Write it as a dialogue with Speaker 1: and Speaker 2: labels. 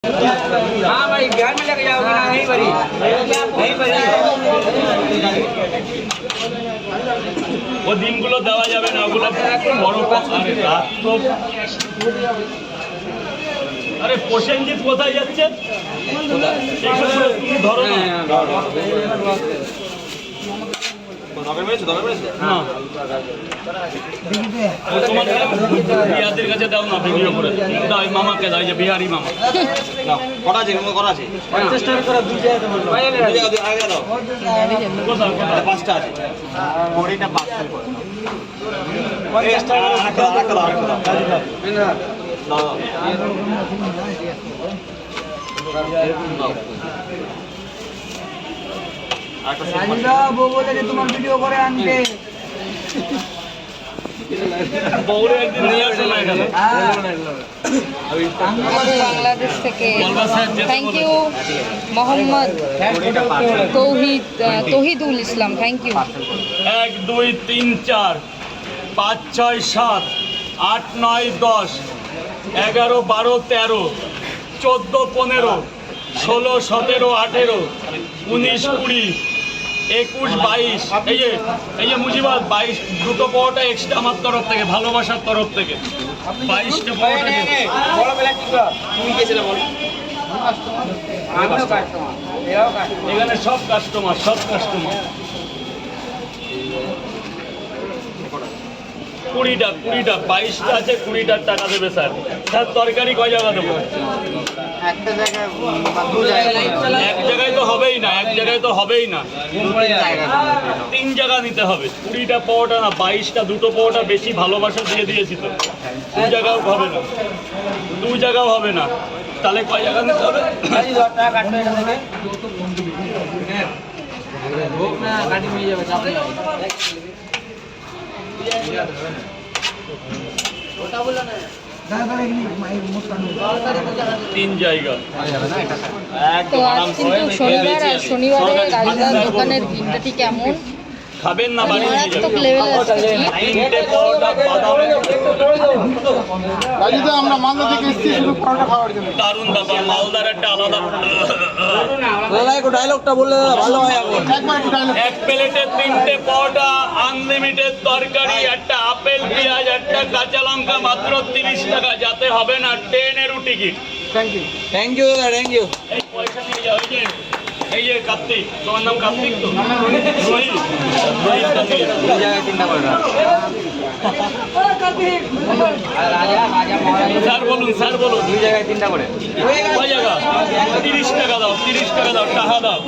Speaker 1: हाँ भाई बिहार में लेके जाओगे ना यहीं पर
Speaker 2: ও ডিমগুলো দেওয়া যাবে না, ওগুলো বড় আরে রাত তো। আরে প্রসেনজিৎ কোথায় যাচ্ছে? তুমি ধরো না। বিহারির কাছে দাও না, ভিডিও করে দাও মামাকে, দাও যে বিহারি মামা।
Speaker 3: কটা আছে? কটা আছে?
Speaker 1: 50 টাকা করে দুই জায়গা
Speaker 3: আগে দাও।
Speaker 2: কোথায় কোথায়?
Speaker 3: 5টা আছে। ওইটা পার্সেল করে। 50 টাকা রাখো দাও।
Speaker 1: वो बोले कि तुम्हारा वीडियो करे आनके
Speaker 2: বউরে একদিন নিয়ে আসো না এখানে।
Speaker 4: বাংলাদেশ থেকে thank you Mohammad Tauhidul Islam, thank you.
Speaker 2: 1 2 3 4 5 6 7 8 9 10 11 12 13 14 15 16 17 18 19 20 21 22 এই যে মুজিবাদ 22 দুটো পাওয়াটা এক্সট্রা আমার তরফ থেকে, ভালোবাসার তরফ থেকে 22টা পাওয়াটা।
Speaker 1: বড় বেলা কি তুমি গেছিলে বল
Speaker 2: এখানে সব কাস্টমার 20টা 22টা আছে, 20টার টাকা দেবে স্যার। স্যার তরকারি কয় জায়গা দেবো?
Speaker 3: একটা জায়গায় বা দু জায়গায়।
Speaker 2: এক জায়গায় তো হবেই না, 3 জায়গা নিতে হবে। 20টা পাওয়াটা না 22টা, দুটো পাওয়াটা বেশি ভালোবাসা দিয়ে দিয়েছি তো। 2 জায়গাও হবে না, তাহলে কয় জায়গা নিতে হবে?
Speaker 1: 10 টাকা কাটবে এখান থেকে ভোগ না গাড়ি নিয়ে যাবে চাপ নেই। ওটা বলো না
Speaker 2: 3 জায়গা
Speaker 4: তো আজ কিন্তু শনিবার, আর শনিবারে রাজুদার দোকানের ভিড়টি কেমন?
Speaker 2: খাবেন না বাড়ি নিয়ে
Speaker 4: মারাত্মক
Speaker 2: যাবেন।
Speaker 4: লেভেলে আসছে কি?
Speaker 2: 3টে পাওয়াটা বাদামের
Speaker 3: রাজুদা আমরা মালদা থেকে এসেছি শুধু পরোটা খাওয়ার জন্য।
Speaker 2: দারুণ ব্যাপার, মালদার একটা আলাদা।
Speaker 1: দাদা একটু ডায়লগটা বললে ভালো হয় এখন।
Speaker 3: একবার একটু ডায়লগ।
Speaker 2: এক প্লেটে 3টে পাওয়াটা, আনলিমিটেড তরকারি, একটা আপেল পেঁয়াজ, একটা কাঁচা লঙ্কা, মাত্র 30 টাকা। যাতে হবে না ট্রেনেরও টিকিট।
Speaker 1: থ্যাংক ইউ দাদা, থ্যাংক ইউ।
Speaker 2: এই পয়সা নিয়ে যাও। এই যে কার্তিক, তোমার নাম কার্তিক তো? রোহিত কার্তিক।
Speaker 1: দুই জায়গায় 3টা করে দাও।
Speaker 2: স্যার বলুন।
Speaker 1: 2 জায়গায় 3টা করে।
Speaker 2: কয় জায়গা? 30 টাকা দাও, টাকা দাও।